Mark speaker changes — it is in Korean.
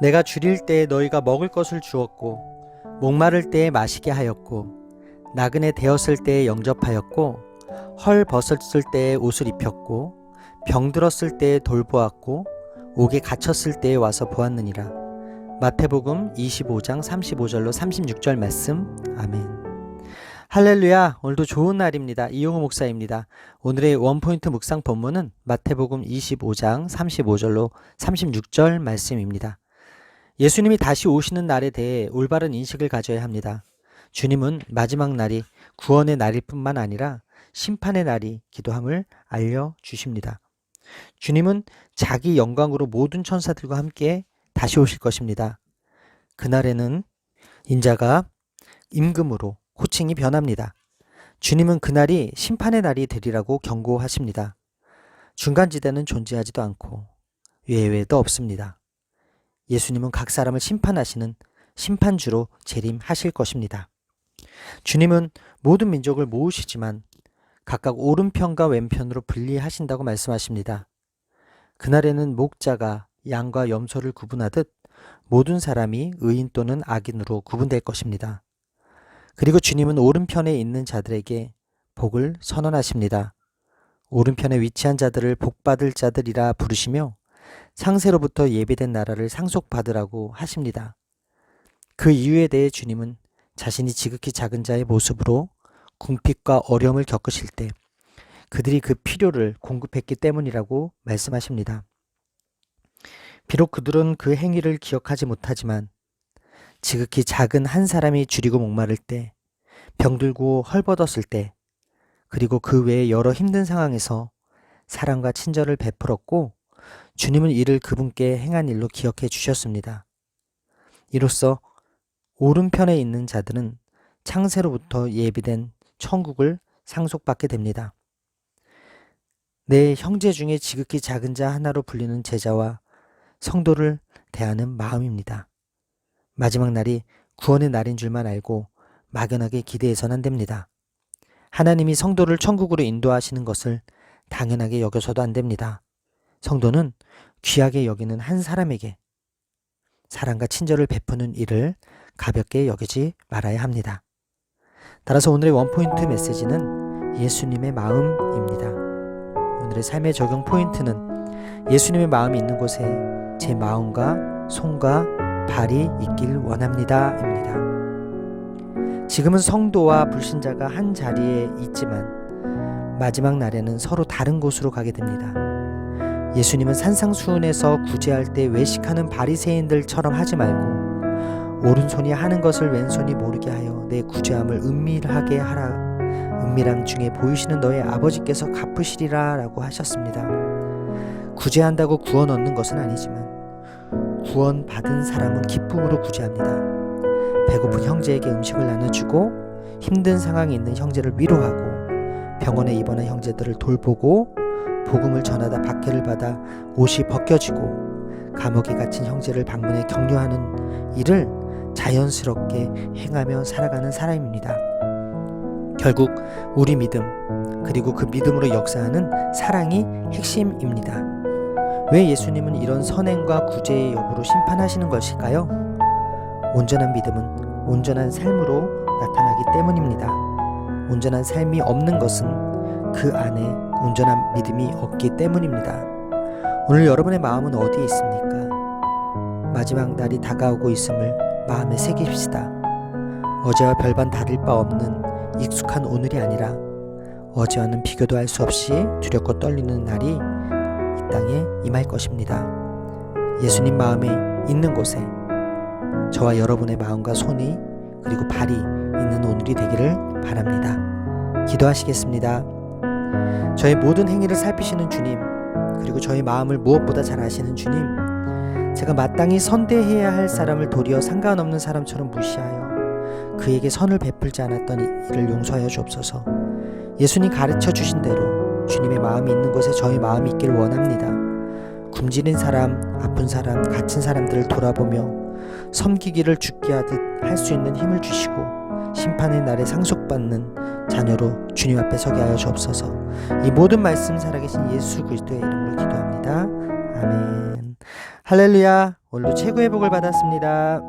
Speaker 1: 내가 줄일 때에 너희가 먹을 것을 주었고 목마를 때에 마시게 하였고 나그네 되었을 때에 영접하였고 헐 벗었을 때에 옷을 입혔고 병들었을 때에 돌보았고 옥에 갇혔을 때에 와서 보았느니라. 마태복음 25장 35절로 36절 말씀. 아멘. 할렐루야. 오늘도 좋은 날입니다. 이용호 목사입니다. 오늘의 원포인트 묵상 본문은 마태복음 25장 35절로 36절 말씀입니다. 예수님이 다시 오시는 날에 대해 올바른 인식을 가져야 합니다. 주님은 마지막 날이 구원의 날일 뿐만 아니라 심판의 날이기도 함을 알려주십니다. 주님은 자기 영광으로 모든 천사들과 함께 다시 오실 것입니다. 그날에는 인자가 임금으로 호칭이 변합니다. 주님은 그날이 심판의 날이 되리라고 경고하십니다. 중간지대는 존재하지도 않고 예외도 없습니다. 예수님은 각 사람을 심판하시는 심판주로 재림하실 것입니다. 주님은 모든 민족을 모으시지만 각각 오른편과 왼편으로 분리하신다고 말씀하십니다. 그날에는 목자가 양과 염소를 구분하듯 모든 사람이 의인 또는 악인으로 구분될 것입니다. 그리고 주님은 오른편에 있는 자들에게 복을 선언하십니다. 오른편에 위치한 자들을 복받을 자들이라 부르시며 상세로부터 예비된 나라를 상속받으라고 하십니다. 그 이유에 대해 주님은 자신이 지극히 작은 자의 모습으로 궁핍과 어려움을 겪으실 때 그들이 그 필요를 공급했기 때문이라고 말씀하십니다. 비록 그들은 그 행위를 기억하지 못하지만 지극히 작은 한 사람이 줄이고 목마를 때, 병들고 헐벗었을 때, 그리고 그 외에 여러 힘든 상황에서 사랑과 친절을 베풀었고 주님은 이를 그분께 행한 일로 기억해 주셨습니다. 이로써 오른편에 있는 자들은 창세로부터 예비된 천국을 상속받게 됩니다. 내 형제 중에 지극히 작은 자 하나로 불리는 제자와 성도를 대하는 마음입니다. 마지막 날이 구원의 날인 줄만 알고 막연하게 기대해서는 안 됩니다. 하나님이 성도를 천국으로 인도하시는 것을 당연하게 여겨서도 안 됩니다. 성도는 귀하게 여기는 한 사람에게 사랑과 친절을 베푸는 일을 가볍게 여기지 말아야 합니다. 따라서 오늘의 원포인트 메시지는 예수님의 마음입니다. 오늘의 삶의 적용 포인트는 예수님의 마음이 있는 곳에 제 마음과 손과 발이 있길 원합니다 입니다. 지금은 성도와 불신자가 한 자리에 있지만 마지막 날에는 서로 다른 곳으로 가게 됩니다. 예수님은 산상수훈에서 구제할 때 외식하는 바리새인들처럼 하지 말고 오른손이 하는 것을 왼손이 모르게 하여 내 구제함을 은밀하게 하라. 은밀함 중에 보이시는 너의 아버지께서 갚으시리라 라고 하셨습니다. 구제한다고 구원 얻는 것은 아니지만 구원 받은 사람은 기쁨으로 구제합니다. 배고픈 형제에게 음식을 나눠주고 힘든 상황에 있는 형제를 위로하고 병원에 입원한 형제들을 돌보고 복음을 전하다 박해를 받아 옷이 벗겨지고 감옥에 갇힌 형제를 방문해 격려하는 일을 자연스럽게 행하며 살아가는 사람입니다. 결국 우리 믿음 그리고 그 믿음으로 역사하는 사랑이 핵심입니다. 왜 예수님은 이런 선행과 구제의 여부로 심판하시는 것일까요? 온전한 믿음은 온전한 삶으로 나타나기 때문입니다. 온전한 삶이 없는 것은 그 안에 온전한 믿음이 없기 때문입니다. 오늘 여러분의 마음은 어디에 있습니까? 마지막 날이 다가오고 있음을 마음에 새깁시다. 어제와 별반 다를 바 없는 익숙한 오늘이 아니라 어제와는 비교도 할 수 없이 두렵고 떨리는 날이 이 땅에 임할 것입니다. 예수님 마음에 있는 곳에 저와 여러분의 마음과 손이 그리고 발이 있는 오늘이 되기를 바랍니다. 기도하시겠습니다. 저의 모든 행위를 살피시는 주님, 그리고 저의 마음을 무엇보다 잘 아시는 주님, 제가 마땅히 선대해야 할 사람을 도리어 상관없는 사람처럼 무시하여 그에게 선을 베풀지 않았던 이를 용서하여 주옵소서. 예수님 가르쳐 주신 대로 주님의 마음이 있는 곳에 저의 마음이 있기를 원합니다. 굶주린 사람, 아픈 사람, 갇힌 사람들을 돌아보며 섬기기를 죽게 하듯 할 수 있는 힘을 주시고 심판의 날에 상속받는 자녀로 주님 앞에 서게 하여 주옵소서. 이 모든 말씀 살아계신 예수 그리스도의 이름으로 기도합니다. 아멘. 할렐루야, 오늘도 최고의 복을 받았습니다.